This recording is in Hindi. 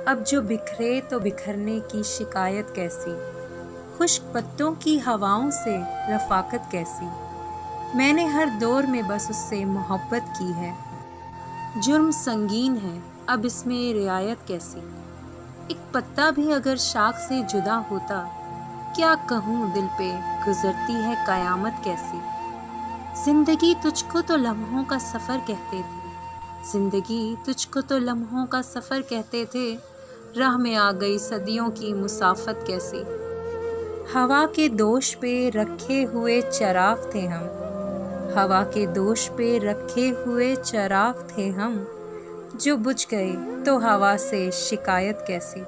अब जो बिखरे तो बिखरने की शिकायत कैसी, खुश्क पत्तों की हवाओं से रफाकत कैसी। मैंने हर दौर में बस उससे मोहब्बत की है। जुर्म संगीन है, अब इसमें रियायत कैसी। एक पत्ता भी अगर शाख से जुदा होता, क्या कहूँ दिल पे गुजरती है कयामत कैसी। जिंदगी तुझको तो लम्हों का सफ़र कहते थे, जिंदगी तुझको तो लम्हों का सफ़र कहते थे, राह में आ गई सदियों की मुसाफत कैसी। हवा के दोष पे रखे हुए चराग थे हम, हवा के दोष पे रखे हुए चराग थे हम, जो बुझ गए तो हवा से शिकायत कैसी।